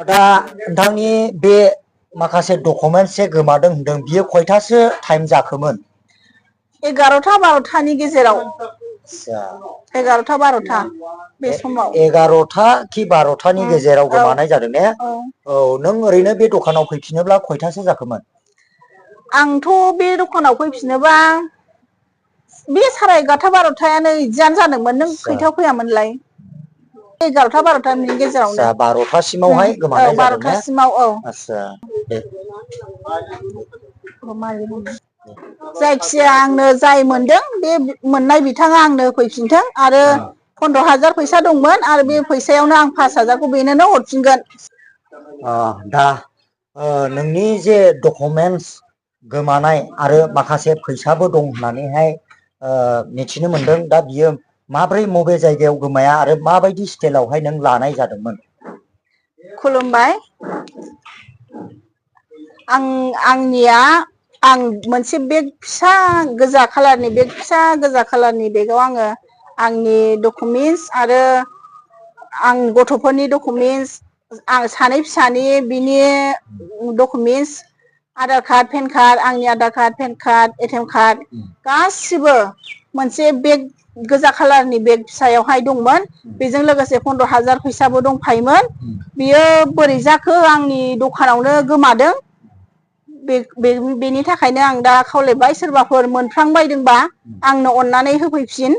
दा नोंथांनि बे माखासे डकुमेन्टस गोमादों होनदों बियो खयथासो टाइम जाखोमोन? 11टा 12टानि गेजेराव। 11टा 12टा बे समाव 11टा कि 12टानि गेजेराव गोमानाय जादों ने? औ नों ओरैनो बे दखानाव फैफिनोब्ला खयथासो जाखोमोन? आंथ' बे दखानाव फैफिनोबा बे 11:30 12टायानो इदियानो जादोंमोन। नों खैथायाव फैयामोनलाय? 11टा 12टानि गेजेरावनो। 12टासिमावहाय औ गोमानाय जादों ने? 12टासिमाव औ। आच्छा दे। जायखिजाया आंनो जाय मोनदों बे मोननाय बिथाङा आंनो होफैफिनथों आरो 15,000 फैसा दंमोन आरो बे फैसायावनो आं 5,000खौ बेनोनो हरफिनगोन। दा नोंनि जे डकुमेन्टस गोमानाय आरो माखासे फैसाबो दं होननानैहाय मिथिनो मोनदों। दा बियो माब्रै मबे जायगायाव गोमाया आरो माबायदि स्टाइलावहाय नों लानाय जादोंमोन? खुलुमबाय। आंनिया आं मोनसे बेग फिसा गोजा खालारनि बेग फिसा गोजा खालारनि बेगाव आङो आंनि डकुमेन्टस आरो आं गथ'फोरनि डकुमेन्टस आं सानै फिसानि बिनि documents Aadhaar card PAN card आंनि Aadhaar card PAN card ATM card गासिबो मोनसे बेग गोजा खालारनि बेग फिसायावहाय दंमोन। बेजों लोगोसे 15,000 फैसाबो दंफायोमोन। बियो बोरै जाखो आंनि दखानावनो गोमादों। बेनि थाखायनो आं दा खावलायबाय सोरबाफोर मोनफ्लांबायदोंबा आंनो अननानै होफैफिन।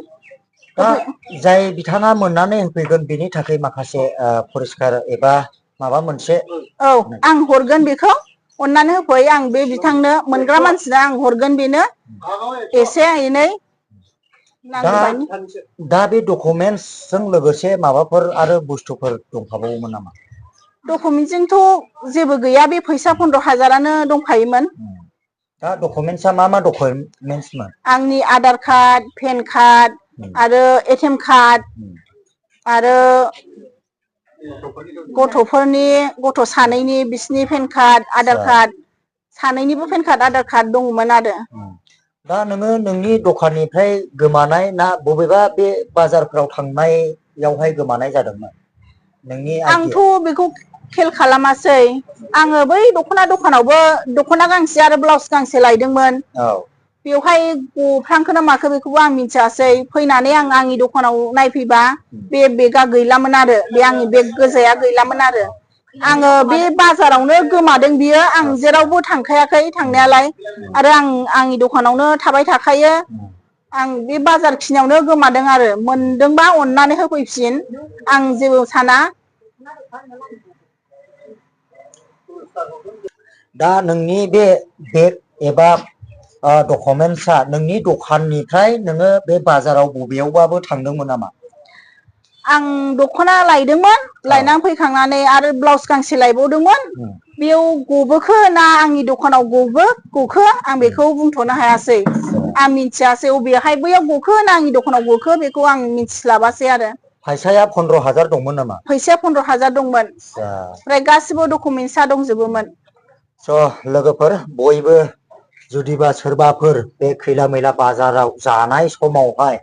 दा जाय बिथाङा मोननानै होफैगोन बेनि थाखाय माखासे पुरस्कार एबा माबा मोनसे औ आं हरगोन बेखौ अननानै होफै। आं बे बिथांनो मोनग्रा मानसिनो आं हरगोन बेनो एसे एनै नांगौबायदि। दा बे डकुमेन्टसजों लोगोसे माबाफोर आरो बुस्थुफोर दंफाबावोमोन नामा? डकुमेन्टजोंथ' जेबो गैया। बे फैसा 15,000आनो दंखायोमोन। दा डकुमेन्टसा मा मा डकुमेन्टसमोन? आंनि आधार कार्ड पेन कार्ड आरो एटिएम कार्ड आरो गथ' सानैनि बिसिनि पेन कार्ड आधार कार्ड सानैनिबो पेन कार्ड आधार कार्ड दङमोन आरो। दा नोङो नोंनि दखाननिफ्राय गोमानाय ना बबेबा बे बाजारफ्राव थांनायावहाय गोमानाय जादोंमोन? नोंनि आंथ' आइडिया बेखौ खेल खालामासै। आङो बै दख'नावबो दख'ना गांसे आरो ब्लाउस गांसे लायदोंमोन। बेवहाय गफ्लांखोना माखो बेखौबो आं मिथियासै। फैनानै आं आंनि दखानाव नायफैबा बे बेगा गैलामोन आरो बे आंनि बेग गोजाया गैलामोन आरो आङो बे बाजारावनो गोमादों। बियो आं जेरावबो थांखायाखै थांनायालाय आरो आं आंनि दखानावनो थाबाय थाखायो। आं बे बाजार खिनियावनो गोमादों आरो मोनदोंबा अननानै होफैफिन। आं जेबो साना। दा नोंनि बे बेग एबा डकुमेन्टसा नोंनि दखाननिफ्राय नोङो बे बाजाराव बबेयावबाबो थांदोंमोन नामा? आं दख'ना लायदोंमोन। लायनानै फैखांनानै आरो ब्लाउस गांसे लायबावदोंमोन। बेयाव गबोखो ना आंनि दखानाव गखो आं बेखौ बुंथ'नो हायासै। आं मिथियासै अबेहाय बैयाव गखो ना आंनि दखानाव गखो बेखौ आं मिथिस्लाबासै आरो। फैसाया 15,000 दंमोन नामा? फैसाया 15,000 दंमोन। ओमफ्राय गासिबो डकुमेन्टसा दंजोबोमोन। लोगोफोर बयबो जुदिबा सोरबाफोर बे खैला मैला बाजाराव जानाय समावहाय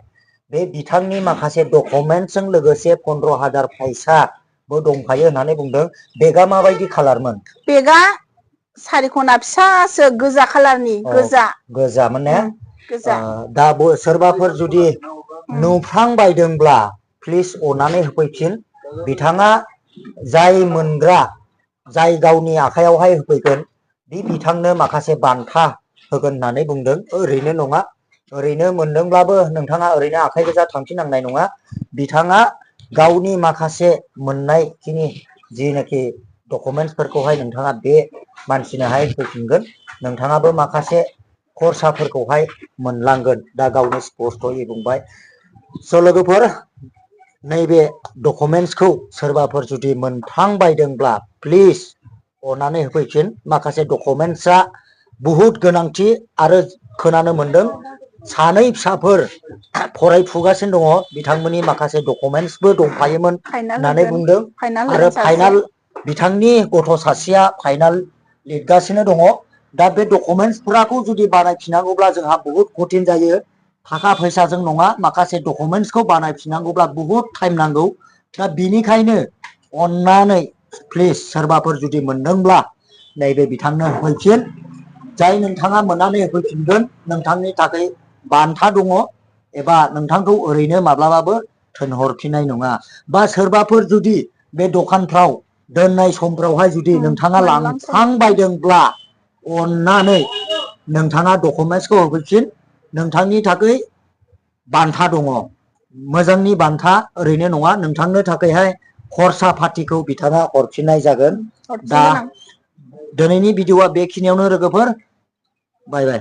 बे बिथांनि माखासे डकुमेन्टसजों लोगोसे 15,000 फैसाबो दंफायो होननानै बुंदों। बेगा माबायदि खालारमोन? बेगा सारिखना फिसासो गोजा खालारनि गोजामोन ने? गोजा। दा सोरबाफोर जुदि नुफ्लांबायदोंब्ला प्लिज अननानै होफैफिन। बिथाङा जाय मोनग्रा जाय गावनि आखायावहाय होफैगोन बे बिथांनो माखासे बान्था होगोन होननानै बुंदों। ओरैनो नङा। ओरैनो मोनदोंब्लाबो नोंथाङा ओरैनो आखाइ गोजा थांफिननांनाय नङा। बिथाङा गावनि माखासे मोननाय खिनि जिनाखि डकुमेन्टसफोरखौहाय नोंथाङा बे मानसिनोहाय होफैफिनगोन। नोंथाङाबो माखासे खरसाफोरखौहाय मोनलांगोन। दा गावनि स्पस्थ'यै बुंबाय। लोगोफोर नैबे डकुमेन्टसखौ सोरबाफोर जुदि मोनफ्लांबायदोंब्ला प्लिज अननानै होफैफिन। माखासे डकुमेन्टसा बुहुत गोनांथि आरो खोनानो मोनदों सानै फिसाफोर फरायफुगासिनो दङ। बिथांमोननि माखासे डकुमेन्टसबो दंफायोमोन होननानै बुंदों आरो फाइनाल बिथांनि गथ' सासेया फाइनाल लिरगासिनो दङ। दा बे डकुमेन्टसफोरखौ जुदि बानायफिनांगौब्ला जोंहा बुहुत कठिन जायो। थाखा फैसाजों नङा। माखासे डकुमेन्टसखौ बानायफिननांगौब्ला बुहुत टाइम नांगौ। दा बिनिखायनो अननानै प्लिज सोरबाफोर जुदि मोनदोंब्ला नैबे बिथांनो होफैफिन जाय नोंथाङा मोननानै होफैफिनगोन नोंथांनि थाखाय बान्था दङ एबा नोंथांखौ ओरैनो माब्लाबाबो थोनहरफिननाय नङा बा सोरबाफोर जुदि बे दखानफ्राव दोननाय समफ्रावहाय जुदि नोंथाङा लांफ्लांबायदोंब्ला अन्नानै नोंथाङा डकुमेन्टसखौ होफैफिन नोंथांनि थाखाय बान्था दङ मोजांनि बान्था ओरैनो नङा नोंथांनो थाखायहाय खरसा पातिखौ बिथाङा हरफिननाय जागोन दा दिनैनि भिडिअआ बेखिनियावनो लोगोफोर बाय बाय